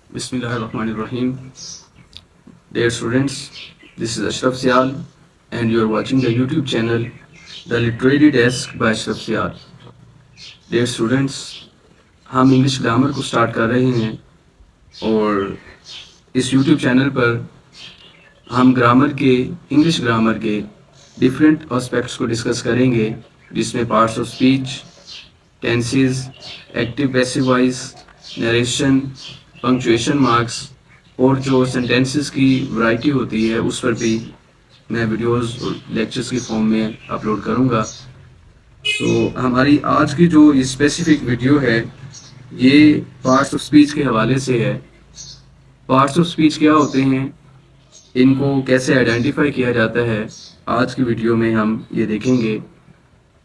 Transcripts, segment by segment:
Bismillahirrahmanirrahim. Dear students, this is Ashraf Sial and you are watching the YouTube channel The Literary Desk by Ashraf Sial. Dear students, हम English grammar को start कर रहे हैं और इस YouTube channel पर हम इंग्लिश ग्रामर के डिफरेंट एस्पेक्ट्स को डिस्कस करेंगे, जिसमें parts of speech, tenses, active passive voice, narration, punctuation marks और जो सेंटेंसेस की वैरायटी होती है उस पर भी मैं वीडियोस और लेक्चर्स की फॉर्म में अपलोड करूंगा। तो हमारी आज की जो स्पेसिफिक वीडियो है ये पार्ट्स ऑफ स्पीच के हवाले से है। पार्ट्स ऑफ स्पीच क्या होते हैं, इनको कैसे आइडेंटिफाई किया जाता है, आज की वीडियो में हम ये देखेंगे।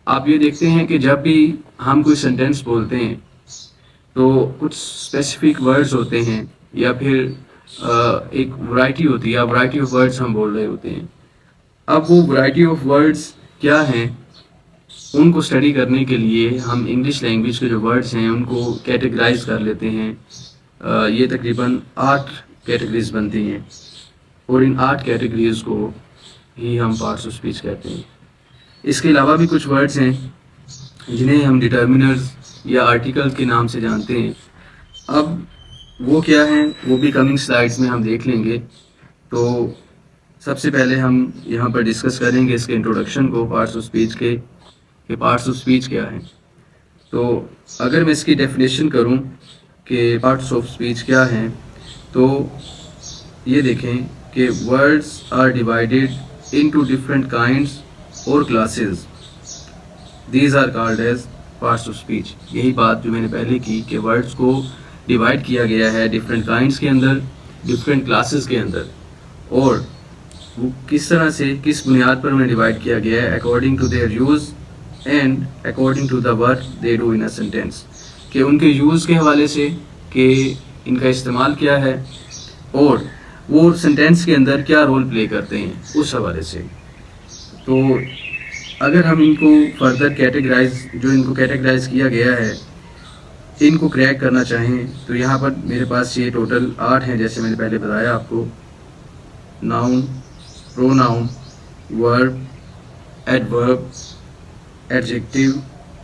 आप ये देखते हैं कि जब भी हम कोई सेंटेंस बोलते हैं तो कुछ स्पेसिफिक वर्ड्स होते हैं या फिर एक वैरायटी होती है, वैरायटी ऑफ वर्ड्स हम बोल रहे होते हैं। अब वो वैरायटी ऑफ वर्ड्स क्या हैं, उनको स्टडी करने के लिए हम इंग्लिश लैंग्वेज के जो वर्ड्स हैं उनको कैटेगराइज कर लेते हैं। ये तकरीबन 8 कैटेगरीज बनती हैं और इन 8 कैटेगरीज को ही हम पार्ट्स ऑफ स्पीच कहते हैं। इसके अलावा भी कुछ वर्ड्स हैं जिन्हें हम डिटर्मिनर्स या आर्टिकल के नाम से जानते हैं। अब वो क्या हैं वो भी कमिंग स्लाइड्स में हम देख लेंगे। तो सबसे पहले हम यहाँ पर डिस्कस करेंगे इसके इंट्रोडक्शन को, पार्ट्स ऑफ स्पीच के पार्ट्स ऑफ स्पीच क्या हैं। तो अगर मैं इसकी डेफिनेशन करूँ कि पार्ट्स ऑफ स्पीच क्या हैं, तो ये देखें कि words are divided into different kinds और classes, these are called as parts of speech. यही बात जो मैंने पहले की कि वर्ड्स को डिवाइड किया गया है डिफरेंट काइंड्स के अंदर, डिफरेंट क्लासेस के अंदर, और वो किस तरह से, किस बुनियाद पर उन्हें डिवाइड किया गया है, according to their use and according to the work they do in a sentence, कि उनके यूज़ के हवाले से कि इनका इस्तेमाल क्या है और वो सेंटेंस के अंदर क्या रोल प्ले करते हैं उस हवाले से। तो अगर हम इनको फर्दर इनको कैटेगराइज किया गया है, इनको क्रैक करना चाहें तो यहाँ पर मेरे पास ये टोटल 8 हैं, जैसे मैंने पहले बताया आपको। Noun, pronoun, verb, adverb, adjective,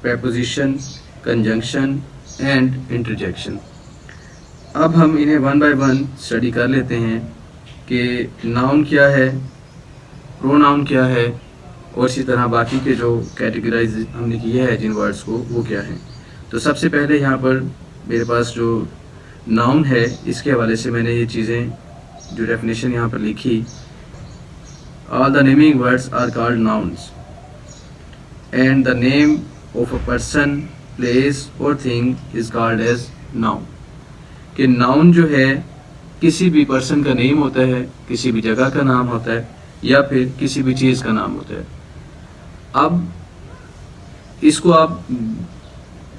preposition, conjunction and interjection. अब हम इन्हें वन बाय वन स्टडी कर लेते हैं कि नाउन क्या है, प्रोनाउन क्या है और इसी तरह बाकी के जो कैटेगराइज हमने किए हैं जिन वर्ड्स को, वो क्या हैं। तो सबसे पहले यहाँ पर मेरे पास जो नाउन है इसके हवाले से मैंने ये चीज़ें जो डेफिनेशन यहाँ पर लिखी, all the naming words are called nouns and the name of a person, place और thing is called as noun. कि नाउन जो है किसी भी पर्सन का नेम होता है, किसी भी जगह का नाम होता है या फिर किसी भी चीज़ का नाम होता है। अब इसको आप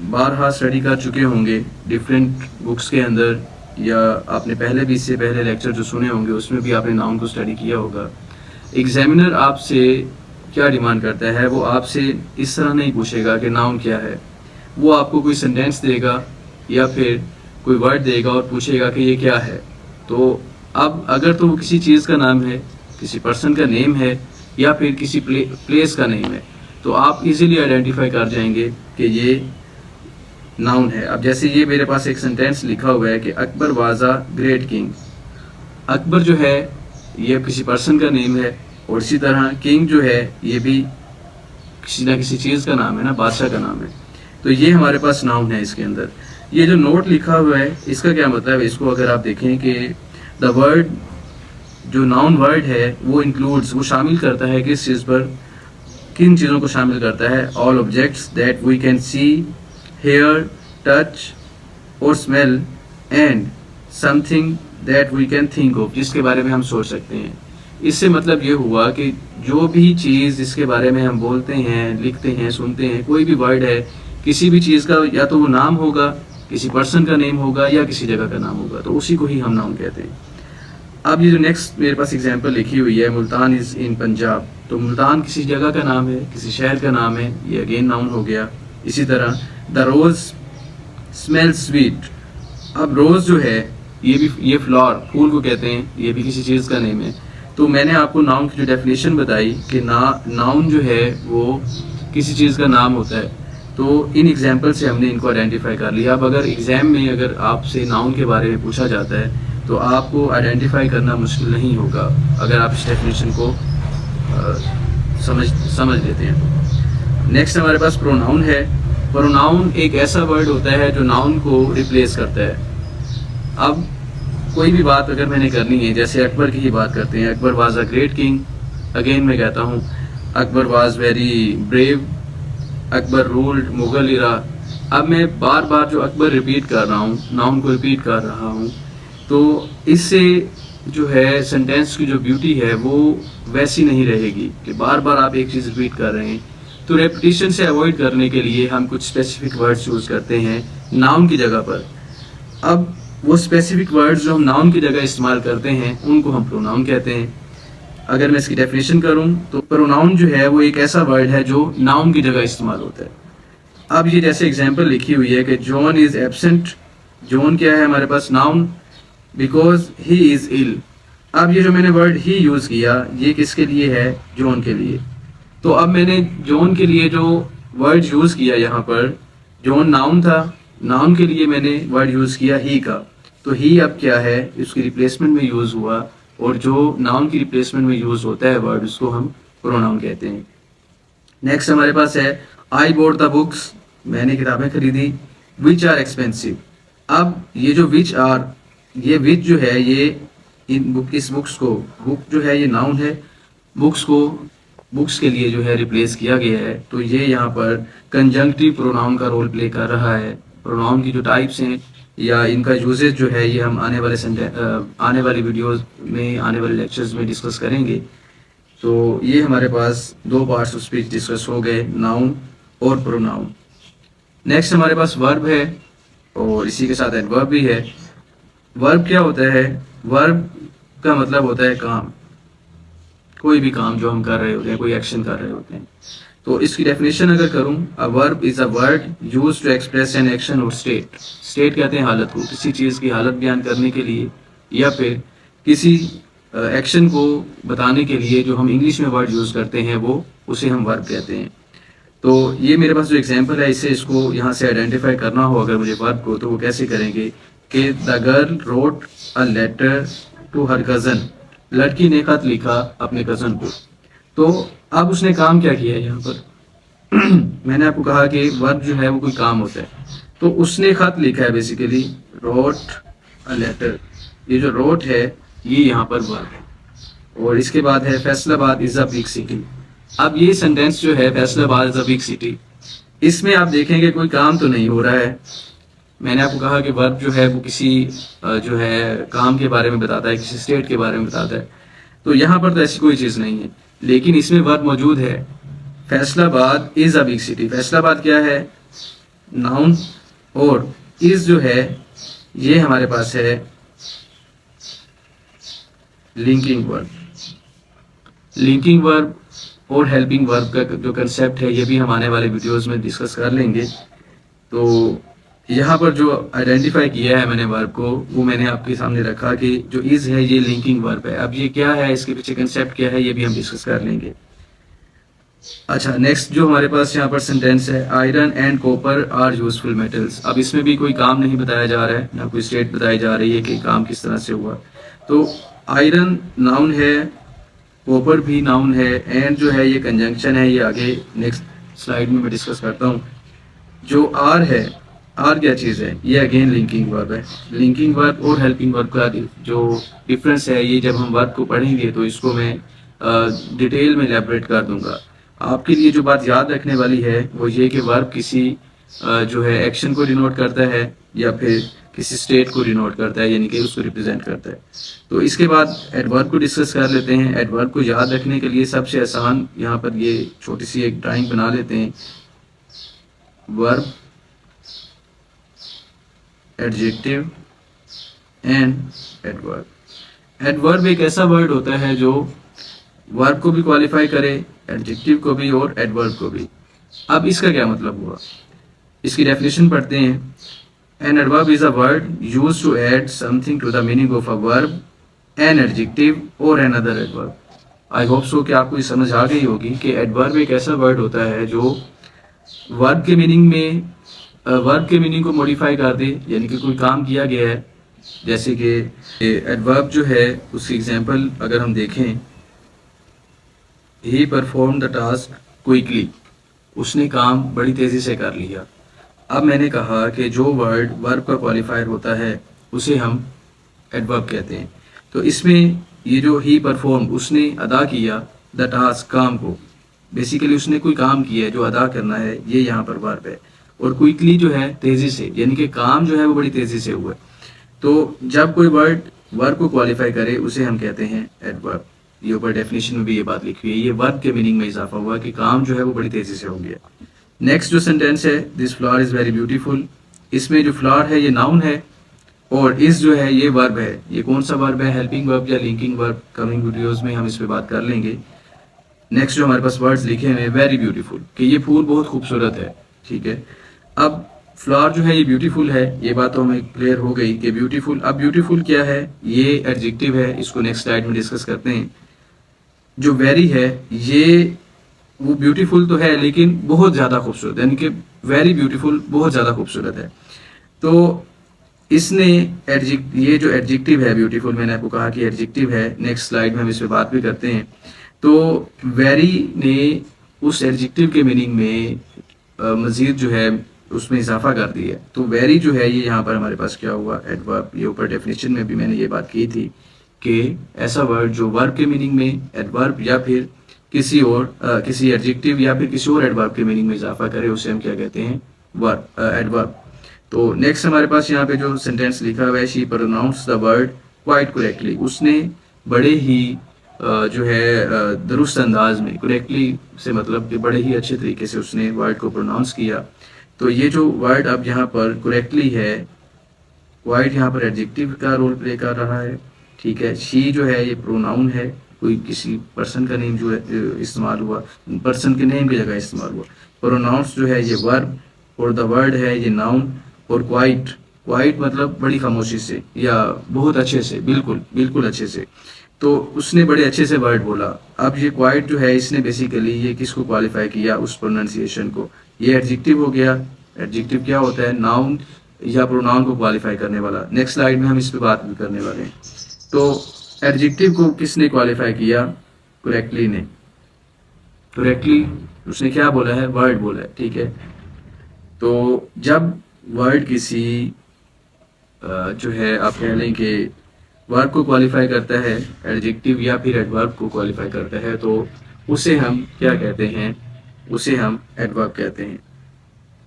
बारहा स्टडी कर चुके होंगे डिफरेंट बुक्स के अंदर, या आपने पहले भी इससे पहले लेक्चर जो सुने होंगे उसमें भी आपने नाउन को स्टडी किया होगा। एग्जामिनर आपसे क्या डिमांड करता है, वो आपसे इस तरह नहीं पूछेगा कि नाउन क्या है। वो आपको कोई सेंटेंस देगा या फिर कोई वर्ड देगा और पूछेगा कि ये क्या है। तो अब अगर तो वो किसी चीज़ का नाम है, किसी पर्सन का नेम है या फिर किसी प्लेस का नेम है, तो आप इजीली आइडेंटिफाई कर जाएंगे कि ये नाउन है। अब जैसे ये मेरे पास एक सेंटेंस लिखा हुआ है कि Akbar was a great king. Akbar जो है ये किसी पर्सन का नेम है और इसी तरह किंग जो है ये भी किसी ना किसी चीज़ का नाम है ना, बादशाह का नाम है। तो ये हमारे पास नाउन है। इसके अंदर ये जो नोट लिखा हुआ है इसका क्या मतलब है, इसको अगर आप देखें कि द वर्ड, जो नाउन वर्ड है वो इंक्लूड्स, वो शामिल करता है किस चीज़ पर, किन चीज़ों को शामिल करता है, all objects that we can see, hear, touch और smell and something that we can think of, जिसके बारे में हम सोच सकते हैं। इससे मतलब ये हुआ कि जो भी चीज़ जिसके बारे में हम बोलते हैं, लिखते हैं, सुनते हैं, कोई भी वर्ड है किसी भी चीज़ का, या तो वो नाम होगा, किसी पर्सन का नेम होगा या किसी जगह का नाम होगा, तो उसी को ही हम नाउन कहते हैं। अब ये जो नेक्स्ट मेरे पास एग्जांपल लिखी हुई है, मुल्तान इज़ इन पंजाब, तो मुल्तान किसी जगह का नाम है, किसी शहर का नाम है, ये अगेन नाउन हो गया। इसी तरह द रोज़ स्मेल स्वीट। अब रोज़ जो है ये फ्लावर फूल को कहते हैं, ये भी किसी चीज़ का नेम है। तो मैंने आपको नाउन की जो डेफिनेशन बताई कि नाउन जो है वो किसी चीज़ का नाम होता है। तो इन एग्जाम्पल से हमने इनको आइडेंटिफाई कर लिया। अब अगर एग्ज़ाम में अगर आपसे नाउन के बारे में पूछा जाता है तो आपको आइडेंटिफाई करना मुश्किल नहीं होगा अगर आप इस डेफिनेशन को समझ लेते हैं। नेक्स्ट हमारे पास प्रोनाउन है। प्रोनाउन एक ऐसा वर्ड होता है जो नाउन को रिप्लेस करता है। अब कोई भी बात अगर मैंने करनी है, जैसे अकबर की ही बात करते हैं, Akbar was a great king. Again मैं कहता हूँ Akbar was very brave, Akbar ruled Mughal era. अब मैं बार बार जो अकबर रिपीट कर रहा हूँ, नाउन को रिपीट कर रहा हूँ, तो इससे जो है सेंटेंस की जो ब्यूटी है वो वैसी नहीं रहेगी कि बार बार आप एक चीज़ रिपीट कर रहे हैं। तो रेपिटेशन से अवॉइड करने के लिए हम कुछ स्पेसिफिक वर्ड्स यूज़ करते हैं नाउन की जगह पर। अब वो स्पेसिफिक वर्ड्स जो हम नाउन की जगह इस्तेमाल करते हैं उनको हम प्रोनाउन कहते हैं। अगर मैं इसकी डेफिनेशन करूं तो प्रोनाउन जो है वो एक ऐसा वर्ड है जो नाउन की जगह इस्तेमाल होता है। अब ये जैसे एग्जांपल लिखी हुई है कि जॉन इज एब्सेंट। जॉन क्या है हमारे पास? Noun, because he is ill. अब ये जो मैंने वर्ड ही यूज किया ये किसके लिए है? जॉन के लिए। तो अब मैंने जॉन के लिए जो वर्ड यूज किया यहाँ पर, जॉन नाउन था, नाउन के लिए मैंने वर्ड यूज किया ही का। तो ही अब क्या है? उसकी रिप्लेसमेंट में यूज हुआ, और जो नाउन की रिप्लेसमेंट में यूज होता है वर्ड उसको हम प्रोनाउन कहते हैं। नेक्स्ट हमारे पास है आई बोट द बुक्स। मैंने किताबें खरीदी। Which are expensive. अब ये जो विच आर, ये विच जो है ये इस बुक्स को, बुक जो है ये नाउन है, बुक्स को बुक्स के लिए जो है रिप्लेस किया गया है। तो ये यहाँ पर कंजंक्टिव प्रोनाउन का रोल प्ले कर रहा है। प्रोनाउन की जो टाइप्स हैं या इनका यूजेज जो है ये हम आने वाले वीडियोस में, आने वाले लेक्चर्स में डिस्कस करेंगे। तो ये हमारे पास दो पार्ट्स उस पर डिस्कस हो गए, नाउन और प्रोनाउन। नेक्स्ट हमारे पास वर्ब है और इसी के साथ एडवर्ब भी है। वर्ब क्या होता है? वर्ब का मतलब होता है काम, कोई भी काम जो हम कर रहे होते हैं, कोई एक्शन कर रहे होते हैं। तो इसकी डेफिनेशन अगर करूं, a verb is a word used to express an action और स्टेट। स्टेट कहते हैं हालत को, किसी चीज़ की हालत बयान करने के लिए या फिर किसी एक्शन को बताने के लिए जो हम इंग्लिश में वर्ड यूज़ करते हैं वो उसे हम वर्ब कहते हैं। तो ये मेरे पास जो एग्जांपल है, इससे इसको यहाँ से आइडेंटिफाई करना हो अगर मुझे वर्ब को, तो वो कैसे करेंगे कि the girl wrote a letter to her cousin. लड़की ने खत लिखा अपने कज़न को। तो अब उसने काम क्या किया है यहाँ पर? मैंने आपको कहा कि वर्ब जो है वो कोई काम होता है। तो उसने खत लिखा है, बेसिकली रोट अ लेटर। ये जो रोट है ये यहाँ पर वर्ब है। और इसके बाद है Faisalabad is a big city. अब ये सेंटेंस जो है Faisalabad is a big city, इसमें आप देखेंगे कोई काम तो नहीं हो रहा है। मैंने आपको कहा कि वर्ब जो है वो किसी जो है काम के बारे में बताता है, किसी स्टेट के बारे में बताता है। तो यहाँ पर तो ऐसी कोई चीज़ नहीं है, लेकिन इसमें वर्ब मौजूद है। Faisalabad is a big city. Faisalabad क्या है? नाउन, और इज जो है ये हमारे पास है लिंकिंग वर्ब। लिंकिंग वर्ब और हेल्पिंग वर्ब का जो कंसेप्ट है ये भी हम आने वाले वीडियोस में डिस्कस कर लेंगे। तो यहाँ पर जो आइडेंटिफाई किया है मैंने वर्ब को, वो मैंने आपके सामने रखा कि जो इज है ये लिंकिंग वर्ब है। अब ये क्या है, इसके पीछे कंसेप्ट क्या है, ये भी हम डिस्कस कर लेंगे। अच्छा, नेक्स्ट जो हमारे पास यहाँ पर सेंटेंस है, iron and copper are useful metals. अब इसमें भी कोई काम नहीं बताया जा रहा है, ना कोई स्टेट बताई जा रही है कि काम किस तरह से हुआ। तो आयरन नाउन है, कॉपर भी नाउन है, एंड जो है ये कंजंक्शन है, ये आगे नेक्स्ट स्लाइड में मैं डिस्कस करता हूँ। जो आर है, आर क्या चीज़ है? ये अगेन लिंकिंग वर्ब है। लिंकिंग वर्ब और हेल्पिंग वर्ब का जो डिफरेंस है, ये जब हम वर्ब को पढ़ेंगे तो इसको मैं डिटेल में एलैबोरेट कर दूंगा। आपके लिए जो बात याद रखने वाली है वो ये कि वर्ब किसी जो है एक्शन को डिनोट करता है या फिर किसी स्टेट को डिनोट करता है, यानी कि उसको रिप्रेजेंट करता है। तो इसके बाद एडवर्ब को डिस्कस कर लेते हैं। एडवर्ब को याद रखने के लिए सबसे आसान यहाँ पर ये छोटी सी एक ड्राइंग बना लेते हैं। Verb, adjective and adverb. Adverb एक ऐसा वर्ड होता है जो वर्ब को भी क्वालिफाई करे, एडजेक्टिव को भी और एडवर्ब को भी। अब इसका क्या मतलब हुआ, इसकी डेफिनेशन पढ़ते हैं। An adverb is a word used to add something to the meaning of a verb, an adjective or another adverb. I hope so कि आपको ये समझ आ गई होगी कि एडवर्ब एक ऐसा वर्ड होता है जो वर्ब के मीनिंग में वर्ब के मीनिंग को मॉडिफाई कर दे, यानी कि कोई काम किया गया है। जैसे कि एडवर्ब जो है उसकी एग्जांपल अगर हम देखें, ही परफॉर्म द टास्क क्विकली, उसने काम बड़ी तेज़ी से कर लिया। अब मैंने कहा कि जो वर्ड वर्ब का क्वालिफायर होता है उसे हम एडवर्ब कहते हैं। तो इसमें ये जो ही परफॉर्म, उसने अदा किया द टास्क, काम को, बेसिकली उसने कोई काम किया है जो अदा करना है, ये यहाँ पर वर्ब है। और क्विकली जो है तेज़ी से, यानी कि काम जो है वो बड़ी तेज़ी से हुआ है। तो जब कोई वर्ड वर्ब को क्वालिफाई करे उसे हम कहते हैं एडवर्ब। ये ऊपर डेफिनेशन में भी ये बात लिखी हुई है, ये वर्ब के मीनिंग में इजाफा हुआ कि काम जो है वो बड़ी तेज़ी से हो गया। नेक्स्ट जो सेंटेंस है, this flower is very beautiful, इसमें जो फ्लावर है ये नाउन है और इस जो है ये वर्ब है। ये कौन सा वर्ब है, हेल्पिंग वर्ब या लिंकिंग वर्ब, कमिंग वीडियोज़ में हम इस पर बात कर लेंगे। नेक्स्ट जो हमारे पास वर्ड्स लिखे हुए हैं, वेरी ब्यूटीफुल, कि ये फूल बहुत खूबसूरत है, ठीक है। अब फ्लावर जो है ये ब्यूटीफुल है, ये बात तो हमें क्लियर हो गई कि ब्यूटीफुल। अब ब्यूटीफुल क्या है, ये एडजेक्टिव है, इसको नेक्स्ट स्लाइड में डिस्कस करते हैं। जो वेरी है ये वो ब्यूटीफुल तो है लेकिन बहुत ज़्यादा खूबसूरत, यानी कि वेरी ब्यूटीफुल बहुत ज़्यादा खूबसूरत है। तो इसने ये जो एडजेक्टिव है ब्यूटीफुल, मैंने आपको कहा कि एडजेक्टिव है, नेक्स्ट स्लाइड में हम इस पर बात भी करते हैं। तो वेरी ने उस एडजेक्टिव के मीनिंग में मज़ीद जो है उसमें इजाफा कर दिया। तो वेरी जो है ये यहाँ पर हमारे पास क्या हुआ, एडवर्ब। ये ऊपर डेफिनेशन में भी मैंने ये बात की थी कि ऐसा वर्ड जो वर्ब के मीनिंग में एडवर्ब या फिर किसी और किसी एडजेक्टिव या फिर किसी और एडवर्ब के मीनिंग में इजाफा करे उसे हम क्या कहते हैं, वर्ब, एडवर्ब। तो नेक्स्ट हमारे पास यहाँ पे जो सेंटेंस लिखा हुआ है, she pronounce the word quite correctly, उसने बड़े ही जो है दुरुस्त अंदाज में, करेक्टली से मतलब कि बड़े ही अच्छे तरीके से उसने वर्ड को प्रोनाउंस किया। तो ये जो वर्ड अब यहाँ पर करेक्टली है, क्वाइट यहाँ पर एडजेक्टिव का रोल प्ले कर रहा है, ठीक है। शी जो है ये प्रोनाउन है, कोई किसी पर्सन का नेम जो है इस्तेमाल हुआ, पर्सन के नेम की जगह इस्तेमाल हुआ। प्रोनाउंस जो है ये वर्ब और द वर्ड है ये नाउन। और क्वाइट, क्वाइट मतलब बड़ी खामोशी से या बहुत अच्छे से, बिल्कुल बिल्कुल अच्छे से। तो उसने बड़े अच्छे से वर्ड बोला। अब ये क्वाइट जो है इसने बेसिकली ये किसको क्वालिफाई किया, उस प्रोनाउंसिएशन को। ये एडजेक्टिव हो गया। एडजेक्टिव क्या होता है, नाउन या प्रोनाउन को क्वालिफाई करने वाला। नेक्स्ट स्लाइड में हम इस पर बात भी करने वाले हैं। तो एडजेक्टिव को किसने क्वालिफाई किया, करेक्टली ने। करेक्टली उसने क्या बोला है, वर्ड बोला है, ठीक है। तो जब वर्ड किसी जो है आप कह लें कि वर्ब को क्वालिफाई करता है, एडजेक्टिव या फिर एडवर्ब को क्वालिफाई करता है, तो उसे हम क्या कहते हैं, उसे हम एडवर्ब कहते हैं।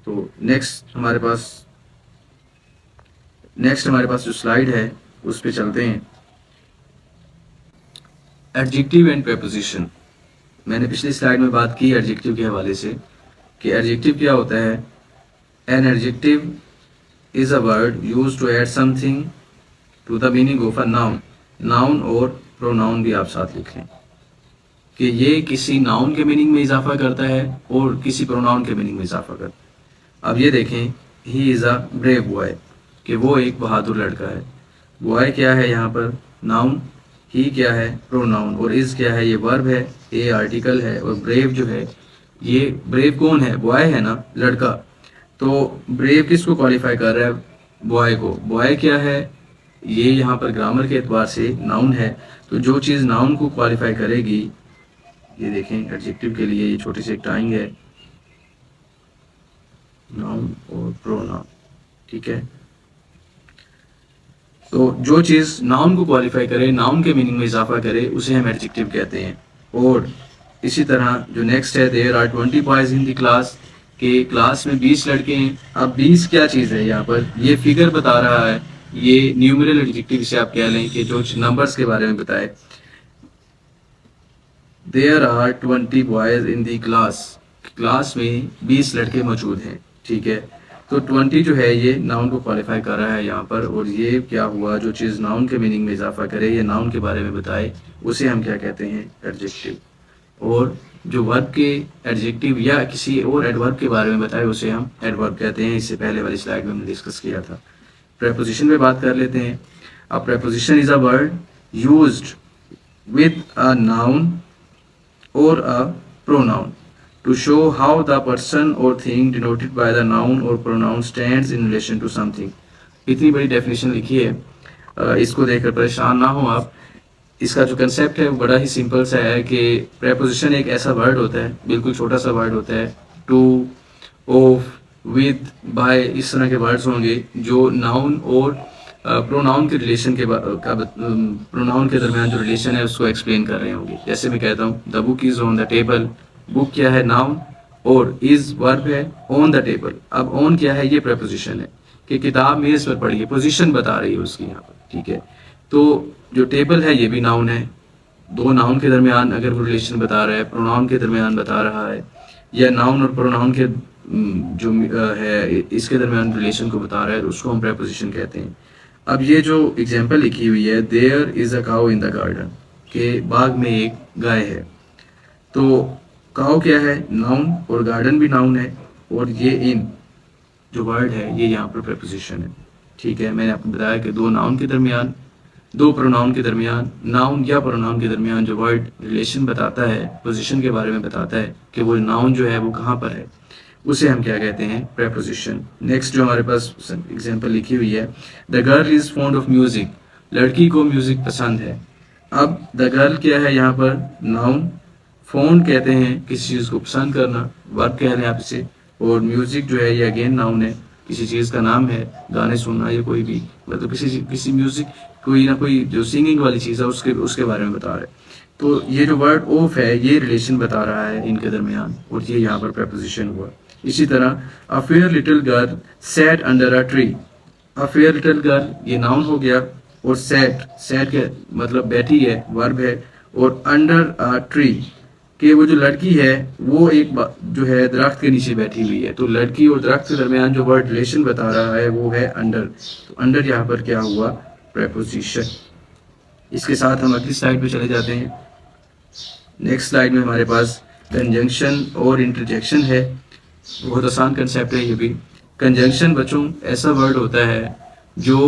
तो नेक्स्ट हमारे पास जो स्लाइड है उस पर चलते हैं। एडजेक्टिव एंड प्रीपोजिशन, मैंने पिछली स्लाइड में बात की एडजेक्टिव के हवाले से कि एडजेक्टिव क्या होता है। An adjective is a word used to add something to the meaning of a noun. Noun और प्रोनाउन भी आप साथ लिख लें कि ये किसी नाउन के मीनिंग में इजाफा करता है और किसी प्रोनाउन के मीनिंग में इजाफा करता है। अब ये देखें, he is a brave boy, कि वो एक बहादुर लड़का है। बॉय क्या है यहाँ पर, नाउन। ही क्या है, प्रोनाउन। और इज़ क्या है, ये वर्ब है, ए आर्टिकल है। और ब्रेव जो है, ये ब्रेव कौन है, बॉय है ना, लड़का। तो ब्रेव किसको क्वालिफाई कर रहा है, बॉय को। बॉय क्या है, ये यहाँ पर ग्रामर के एतबार से नाउन है। तो जो चीज़ नाउन को क्वालिफाई करेगी, ये देखें एडजेक्टिव के लिए ये छोटी सी एक टाइंग है, नाउन और प्रोनाउन, ठीक है। तो जो चीज़ नाउन को क्वालिफाई करे, नाउन के मीनिंग में इजाफा करे, उसे हम एडजेक्टिव कहते हैं। और इसी तरह जो नेक्स्ट है, there are 20 boys in the class, के क्लास में 20 लड़के हैं। अब 20 क्या चीज़ है यहाँ पर, ये फिगर बता रहा है, ये न्यूमेरल एडजेक्टिव से आप कह लें कि जो नंबर्स के बारे में बताए। There are 20 boys in the class, class में 20 लड़के मौजूद हैं, ठीक है। तो 20 जो है ये नाउन को क्वालिफाई कर रहा है यहाँ पर। और ये क्या हुआ, जो चीज़ नाउन के मीनिंग में इजाफा करे या नाउन के बारे में बताए, उसे हम क्या कहते हैं, एडजेक्टिव। और जो वर्ब के एडजेक्टिव या किसी और एडवर्ब के बारे में बताए उसे हम एडवर्ब कहते हैं। इससे पहले वाली स्लाइड में हमने डिस्कस किया था। प्रेपोजिशन पे बात कर लेते हैं। A preposition is a word used with a noun or a pronoun to show how the person or thing denoted by the noun or pronoun stands in relation to something। इतनी बड़ी definition लिखी है, इसको देखकर परेशान ना हो आप। इसका जो कंसेप्ट है वो बड़ा ही सिंपल सा है कि प्रेपोजिशन एक ऐसा वर्ड होता है, बिल्कुल छोटा सा वर्ड होता है, टू, ऑफ, विद, बाय, इस तरह के वर्ड्स होंगे जो नाउन और प्रोनाउन के रिलेशन के प्रोनाउन के दरमियान जो रिलेशन है उसको एक्सप्लेन कर रहे होंगे। जैसे मैं कहता हूँ the book is on the table. Book क्या है? नाउन, और इज वर्ब है, ऑन द टेबल। अब ऑन क्या है? ये प्रेपोजिशन है कि किताब मेज पर पड़ी है, पोजीशन बता रही है उसकी यहाँ पर, ठीक है। तो जो टेबल है ये भी नाउन है। दो नाउन के दरमियान अगर वो रिलेशन बता रहा है, प्रोनाउन के दरमियान बता रहा है, या नाउन और प्रोनाउन के जो है इसके दरमियान रिलेशन को बता रहा है, तो उसको हम प्रेपोजिशन कहते हैं। अब ये जो एग्जाम्पल लिखी हुई है, there is a cow in the garden, के बाग में एक गाय है। तो काउ क्या है? नाउन, और गार्डन भी नाउन है, और ये इन जो वर्ड है ये यहाँ पर प्रेपोजिशन है, ठीक है। मैंने आपको बताया कि दो नाउन के दरमियान, दो प्रोनाउन के दरमियान, नाउन या प्रोनाउन के दरमियान जो वर्ड रिलेशन बताता है, पोजीशन के बारे में बताता है कि वो नाउन जो है वो कहाँ पर है, उसे हम क्या कहते हैं? प्रेपोजिशन। नेक्स्ट जो हमारे पास एग्जांपल लिखी हुई है, the girl is fond of music, लड़की को म्यूजिक पसंद है। अब द गर्ल क्या है यहाँ पर? नाउन। फॉन्ड कहते हैं किसी चीज़ को पसंद करना, वर्ब कह रहे हैं आप इसे, और म्यूजिक जो है ये अगेन नाउन है, किसी चीज़ का नाम है, गाने सुनना या कोई भी, मतलब किसी म्यूजिक, कोई ना कोई जो सिंगिंग वाली चीज़ है उसके बारे में बता रहा है। तो ये जो वर्ड ऑफ है ये रिलेशन बता रहा है इनके दरमियान, और ये यहाँ पर प्रेपोजिशन हुआ। इसी तरह a fair little girl sat under a tree. A fair little girl ये नाउन हो गया, और सैट के मतलब बैठी है, वर्ब है, और अंडर अ ट्री कि वो जो लड़की है वो एक जो है दरख्त के नीचे बैठी हुई है। तो लड़की और दरख्त के दरमियान जो वर्ड रिलेशन बता रहा है वो है अंडर। तो अंडर यहाँ पर क्या हुआ? प्रेपोजिशन। इसके साथ हम अगली स्लाइड पे चले जाते हैं। नेक्स्ट स्लाइड में हमारे पास कंजंक्शन और इंटरजेक्शन है। बहुत आसान कंसेप्ट है ये भी। कंजंक्शन बच्चों ऐसा वर्ड होता है जो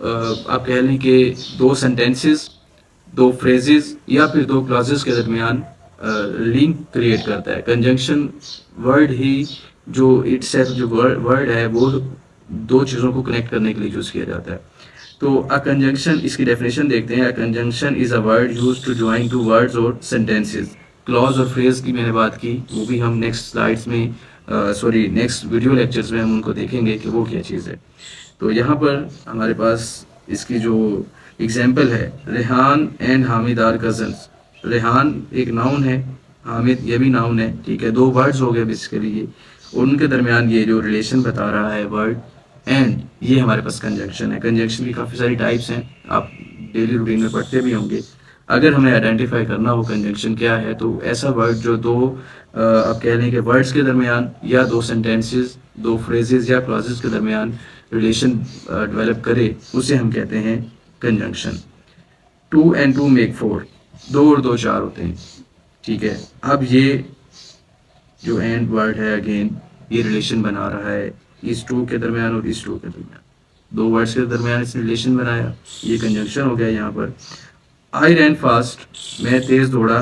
आप कह लें कि दो सेंटेंसेस, दो फ्रेजेस या फिर दो क्लॉजेस के दरमियान लिंक क्रिएट करता है। कंजंक्शन वर्ड ही जो इटसेल्फ जो वर्ड है वो दो चीज़ों को कनेक्ट करने के लिए यूज़ किया जाता है। तो अ कंजंक्शन, इसकी डेफिनेशन देखते हैं। A conjunction is a word used to join two words और सेंटेंसेस। क्लॉज और फ्रेज की मैंने बात की, वो भी हम नेक्स्ट स्लाइड्स में नेक्स्ट वीडियो लेक्चर्स में हम उनको देखेंगे कि वो क्या चीज़ है। तो यहाँ पर हमारे पास इसकी जो एग्जाम्पल है, Rehan and Hamid are cousins. Rehan एक नाउन है, हामिद ये भी नाउन है, ठीक है। दो वर्ड्स हो गए बेसिकली ये, और उनके दरमियान ये जो रिलेशन बता रहा है वर्ड एंड, ये हमारे पास कंजंक्शन है। कंजंक्शन की काफ़ी सारी टाइप्स हैं, आप डेली रूटीन में पढ़ते भी होंगे। अगर हमें आइडेंटिफाई करना हो कंजंक्शन क्या है, तो ऐसा वर्ड जो दो आप कह लें कि वर्ड्स के दरमियान या दो सेंटेंसेस, दो फ्रेजेस या क्लॉजेस के दरमियान रिलेशन डेवलप करे, उसे हम कहते हैं कंजंक्शन। 2 and 2 make 4, 2 और 2 4 होते हैं, ठीक है। अब ये जो एंड वर्ड है अगेन ये रिलेशन बना रहा है इस 2 के दरमियान और इस 2 के दरमियान, दो वर्ड्स के दरमियान इसने रिलेशन बनाया, ये कंजंक्शन हो गया यहाँ पर। आई रैन फास्ट, मैं तेज़ दौड़ा,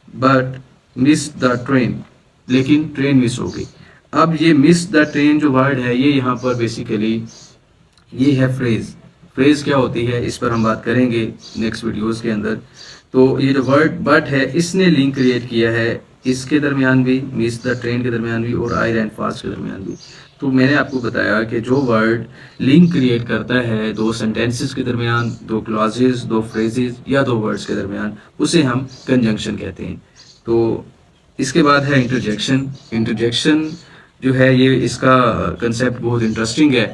बट मिस द ट्रेन, लेकिन ट्रेन मिस हो गई। अब ये मिस द ट्रेन जो वर्ड है ये यहाँ पर बेसिकली ये है फ्रेज। फ्रेज क्या होती है इस पर हम बात करेंगे नेक्स्ट वीडियोस के अंदर। तो ये जो वर्ड बट है इसने लिंक क्रिएट किया है इसके दरमियान भी, मिस द ट्रेन के दरमियान भी, और आई रैन फास्ट के दरमियान भी। तो मैंने आपको बताया कि जो वर्ड लिंक क्रिएट करता है दो सेंटेंसेस के दरमियान, दो क्लॉजेस, दो फ्रेजेस या दो वर्ड्स के दरमियान, उसे हम कंजंक्शन कहते हैं। तो इसके बाद है इंटरजेक्शन। इंटरजेक्शन जो है ये इसका कंसेप्ट बहुत इंटरेस्टिंग है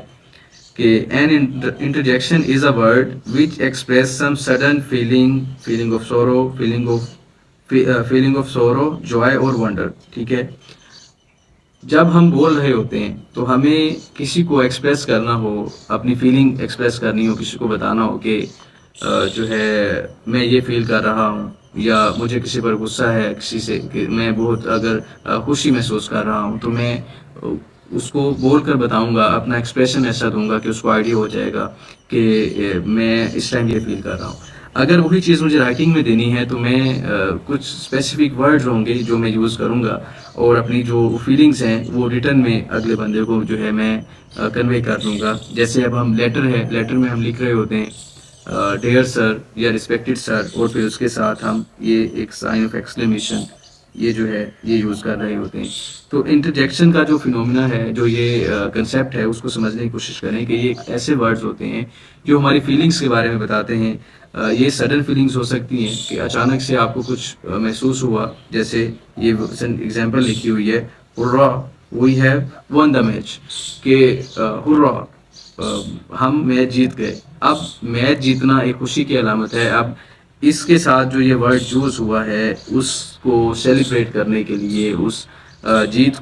कि an interjection is a word which express some sudden feeling of sorrow, feeling of sorrow, joy और वंडर, ठीक है। जब हम बोल रहे होते हैं तो हमें किसी को एक्सप्रेस करना हो, अपनी फीलिंग एक्सप्रेस करनी हो, किसी को बताना हो कि जो है मैं ये फील कर रहा हूँ, या मुझे किसी पर गुस्सा है किसी से कि मैं बहुत अगर खुशी महसूस कर रहा हूँ तो मैं उसको बोल कर बताऊँगा, अपना एक्सप्रेशन ऐसा दूँगा कि उसको आइडिया हो जाएगा कि मैं इस टाइम ये फ़ील कर रहा हूँ। अगर वही चीज़ मुझे राइटिंग में देनी है तो मैं कुछ स्पेसिफिक वर्ड्स होंगे जो मैं यूज़ करूँगा और अपनी जो फीलिंग्स हैं वो रिटर्न में अगले बंदे को जो है मैं कन्वे कर दूँगा। जैसे अब हम लेटर है, लेटर में हम लिख रहे होते हैं डियर सर या रिस्पेक्टेड सर, और फिर उसके साथ हम ये एक साइन ऑफ एक्सक्लेमेशन ये जो है ये यूज़ कर रहे होते हैं। तो इंटरजेक्शन का जो फिनोमिना है, जो ये कंसेप्ट है, उसको समझने की कोशिश करें कि ये ऐसे वर्ड्स होते हैं जो हमारी फीलिंग्स के बारे में बताते हैं। ये सडन फीलिंग्स हो सकती हैं कि अचानक से आपको कुछ महसूस हुआ, जैसे ये एग्जांपल लिखी हुई है, hurrah we have won the match, के हुर्रा हम मैच जीत गए। अब मैच जीतना एक खुशी की अलामत है। अब इसके साथ जो ये वर्ड यूज़ हुआ है उसको सेलिब्रेट करने के लिए, उस जीत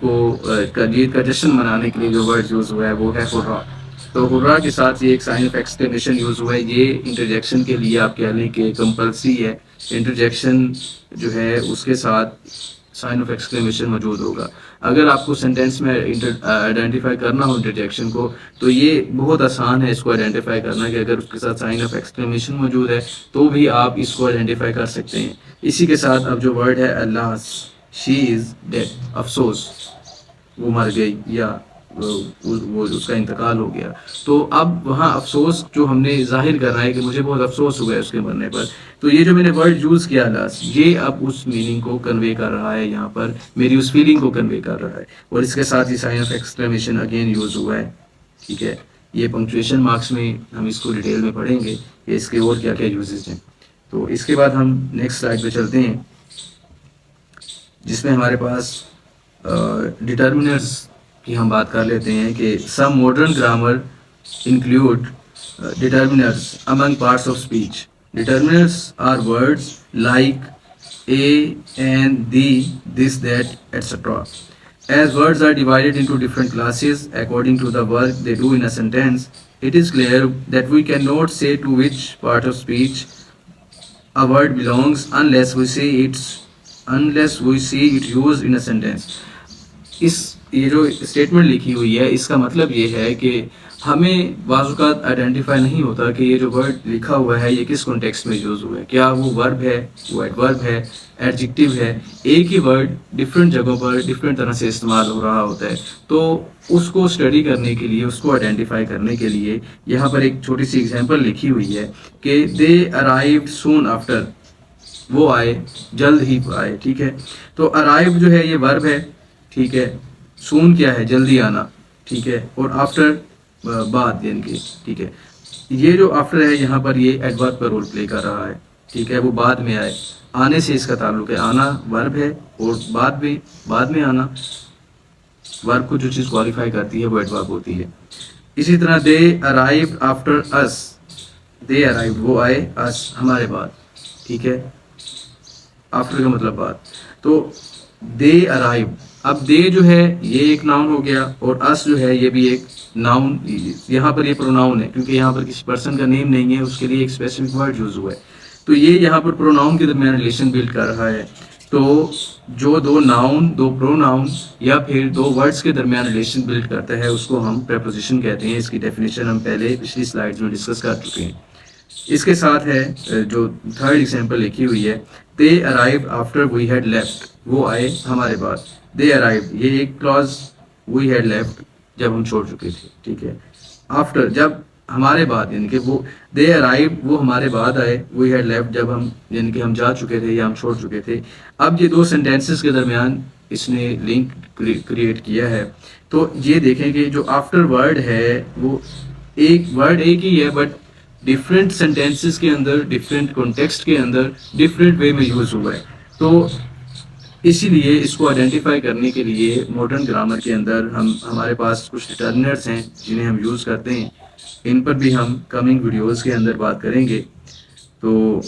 का जश्न मनाने के लिए जो वर्ड यूज़ हुआ है वो है हुर्रा। तो हुर्रा के साथ ये एक साइन ऑफ एक्सक्लेमेशन यूज़ हुआ है। ये इंटरजेक्शन के लिए आप कह लें कि कंपल्सरी है। इंटरजेक्शन जो है उसके साथ साइन ऑफ एक्सक्लेमेशन मौजूद होगा। अगर आपको सेंटेंस में आइडेंटिफाई करना हो इंटरजेक्शन को, तो ये बहुत आसान है इसको आइडेंटिफाई करना कि अगर उसके साथ साइन ऑफ एक्सक्लेमेशन मौजूद है तो भी आप इसको आइडेंटिफाई कर सकते हैं। इसी के साथ अब जो वर्ड है अल्लाह, शी इज़ डेड, अफसोस वो मर गई या वो उसका इंतकाल हो गया। तो अब वहाँ अफसोस जो हमने जाहिर करना है कि मुझे बहुत अफसोस हुआ है उसके मरने पर, तो ये जो मैंने वर्ड यूज़ किया लास्ट, ये अब उस मीनिंग को कन्वे कर रहा है, यहाँ पर मेरी उस फीलिंग को कन्वे कर रहा है। और इसके साथ ही sign of exclamation again use हुआ है। ठीक है, ये पंक्चुएशन मार्क्स में हम इसको डिटेल में पढ़ेंगे कि इसके और क्या क्या यूजेज हैं। तो इसके बाद हम नेक्स्ट स्लाइड पे चलते हैं जिसमें हमारे पास डिटर्मिनर्स की हम बात कर लेते हैं कि some modern grammar include determiners among parts of speech. Determiners are words like a and the, this that etcetera. As words are divided into different classes according to the work they do in a sentence, it is clear that we cannot say to which part of speech a word belongs unless we see it used in a sentence. ये जो statement लिखी हुई है इसका मतलब ये है कि हमें बाज़-औक़ात आइडेंटिफाई नहीं होता कि ये जो वर्ड लिखा हुआ है ये किस कॉन्टेक्स्ट में यूज़ हुआ है। क्या वो वर्ब है, वो एडवर्ब है, एडजेक्टिव है। एक ही वर्ड डिफरेंट जगहों पर डिफरेंट तरह से इस्तेमाल हो रहा होता है। तो उसको स्टडी करने के लिए, उसको आइडेंटिफाई करने के लिए यहाँ पर एक छोटी सी एग्जांपल लिखी हुई है कि दे अराइव्ड सून आफ्टर, वो आए, जल्द ही आए। ठीक है, तो अराइव जो है ये वर्ब है। ठीक है, सून क्या है, जल्दी आना। ठीक है, और आफ्टर बाद यानी कि, ठीक है, ये जो आफ्टर है यहाँ पर ये एडवर्ब का रोल प्ले कर रहा है। ठीक है, वो बाद में आए, आने से इसका ताल्लुक है। आना वर्ब है और बाद में आना, वर्ब को जो चीज़ क्वालिफाई करती है वो एडवर्ब होती है। इसी तरह दे arrive after us, they arrive वो आए, अस हमारे बाद। ठीक है, आफ्टर का मतलब बाद। तो दे अराइव, अब दे जो है ये एक नाउन हो गया और अस जो है ये भी एक नाउन। यहाँ पर ये प्रोनाउन है क्योंकि यहाँ पर किसी पर्सन का नेम नहीं है, उसके लिए एक स्पेसिफिक वर्ड यूज हुआ है। तो ये यहाँ पर प्रोनाउन के दरमियान रिलेशन बिल्ड कर रहा है। तो जो दो नाउन, दो प्रोनाउन या फिर दो वर्ड्स के दरमियान रिलेशन बिल्ड करता है उसको हम प्रेपोजिशन कहते हैं। इसकी डेफिनेशन हम पहले पिछली स्लाइड्स में डिस्कस कर चुके हैं। इसके साथ है जो थर्ड एग्जांपल लिखी हुई है, they arrive after we had left, वो आए हमारे बाद। दे अराइव ये एक क्लॉज, वी हैड लेफ्ट जब हम छोड़ चुके थे। ठीक है, आफ्टर जब हमारे बाद, यानी कि वो दे अराइव वो हमारे बाद आए, वी हैड लेफ्ट जब हम यानी कि हम जा चुके थे या हम छोड़ चुके थे। अब ये दो सेंटेंसेस के दरमियान इसने लिंक क्रिएट किया है। तो ये देखें कि जो आफ्टर वर्ड है वो एक वर्ड एक ही है बट डिफरेंट सेंटेंसेस के अंदर, डिफरेंट कॉन्टेक्स्ट के अंदर डिफरेंट वे में यूज हुआ है। तो इसीलिए इसको आइडेंटिफाई करने के लिए मॉडर्न ग्रामर के अंदर हमारे पास कुछ डिटर्मिनर्स हैं जिन्हें हम यूज़ करते हैं। इन पर भी हम कमिंग वीडियोस के अंदर बात करेंगे। तो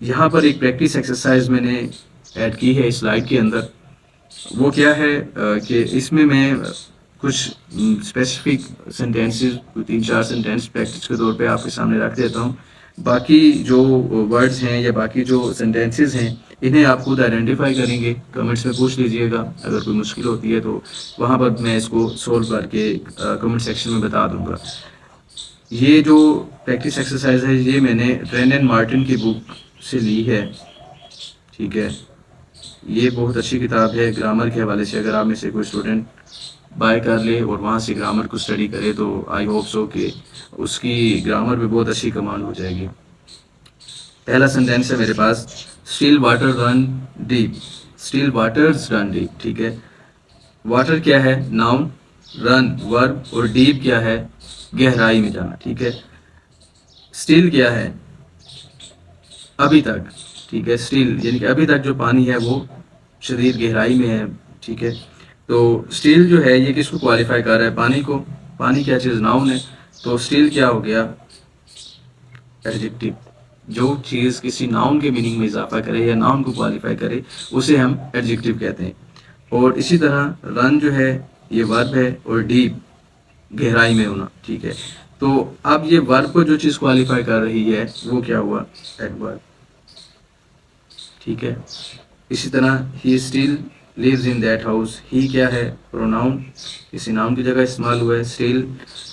यहाँ पर एक प्रैक्टिस एक्सरसाइज मैंने ऐड की है इस स्लाइड के अंदर। वो क्या है कि इसमें मैं कुछ स्पेसिफिक सेंटेंसेस, 3-4 सेंटेंस प्रैक्टिस के तौर पे आपके सामने रख देता हूँ बाकी जो वर्ड्स हैं या बाकी जो सेंटेंसेस हैं इन्हें आप खुद आइडेंटिफाई करेंगे, कमेंट्स में पूछ लीजिएगा। अगर कोई मुश्किल होती है तो वहाँ पर मैं इसको सोल्व करके कमेंट सेक्शन में बता दूंगा। ये जो प्रैक्टिस एक्सरसाइज है ये मैंने रेन एंड मार्टिन की बुक से ली है, ठीक है। ये बहुत अच्छी किताब है ग्रामर के हवाले से। अगर आप में से कोई स्टूडेंट बाय कर ले और वहाँ से ग्रामर को स्टडी करे तो आई होप सो कि उसकी ग्रामर भी बहुत अच्छी कमांड हो जाएगी। पहला सेंटेंस है मेरे पास, still water run deep. Still waters run deep, ठीक है। वाटर क्या है? नाउन, रन वर्ब, और डीप क्या है? गहराई में जाना, ठीक है। स्टिल क्या है? अभी तक, ठीक है। स्टिल यानी कि अभी तक जो पानी है वो शदीद गहराई में है, ठीक है। तो स्टिल जो है ये किसको क्वालिफाई कर रहा है? पानी को। पानी क्या चीज़? नाउन है। तो स्टिल क्या हो गया? एडजेक्टिव। जो चीज़ किसी नाउन के मीनिंग में इजाफा करे या नाउन को क्वालिफाई करे उसे हम एडजेक्टिव कहते हैं। और इसी तरह रन जो है ये वर्ब है और डीप गहराई में होना, ठीक है। तो अब ये वर्ब को जो चीज़ क्वालिफाई कर रही है वो क्या हुआ? एडवर्ब, ठीक है। इसी तरह he still lives in that house. He क्या है? प्रोनाउन, किसी नाउन की जगह इस्तेमाल हुआ है। स्टिल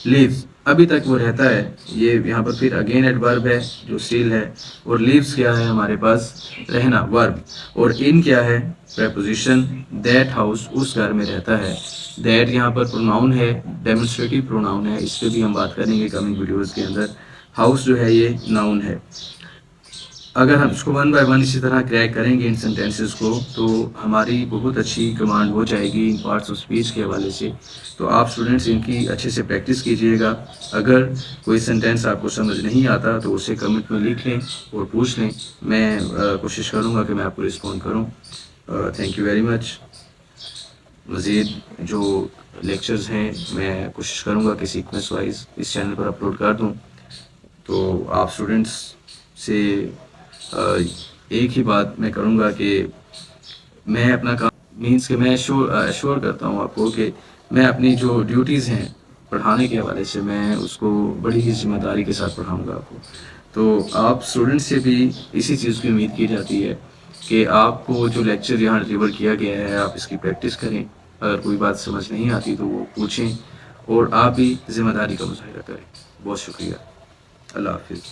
लिव्स, अभी तक वो रहता है। ये यहाँ पर फिर अगेन एडवर्ब है जो स्टिल है। और लिव्स क्या है हमारे पास? रहना, वर्ब। और इन क्या है? प्रेपोजिशन। दैट हाउस, उस घर में रहता है। दैट यहाँ पर प्रोनाउन है, डेमोन्स्ट्रेटिव प्रोनाउन है। इस पर भी हम बात करेंगे कमिंग वीडियोज़ के अंदर। हाउस जो है ये नाउन है। अगर हम इसको वन बाय वन इसी तरह क्रैक करेंगे इन सेंटेंसेस को तो हमारी बहुत अच्छी कमांड हो जाएगी इन पार्ट्स ऑफ स्पीच के हवाले से। तो आप स्टूडेंट्स इनकी अच्छे से प्रैक्टिस कीजिएगा। अगर कोई सेंटेंस आपको समझ नहीं आता तो उसे कमेंट में लिख लें और पूछ लें। मैं कोशिश करूँगा कि मैं आपको रिस्पॉन्ड करूँ। Thank you very much. मज़ीद जो लेक्चर्स हैं मैं कोशिश करूँगा कि सीक्वेंस वाइज इस चैनल पर अपलोड कर दूँ। तो आप स्टूडेंट्स से एक ही बात मैं करूँगा कि मैं अपना काम मीन्स कि मैं एश्योर करता हूँ आपको कि मैं अपनी जो ड्यूटीज़ हैं पढ़ाने के हवाले से मैं उसको बड़ी ही ज़िम्मेदारी के साथ पढ़ाऊँगा आपको। तो आप स्टूडेंट्स से भी इसी चीज़ की उम्मीद की जाती है कि आपको जो लेक्चर यहाँ डिलीवर किया गया है आप इसकी प्रैक्टिस करें। अगर कोई बात समझ नहीं आती तो वो पूछें और आप भी ज़िम्मेदारी का मुजाहिरा करें। बहुत शुक्रिया। अल्लाह हाफिज़।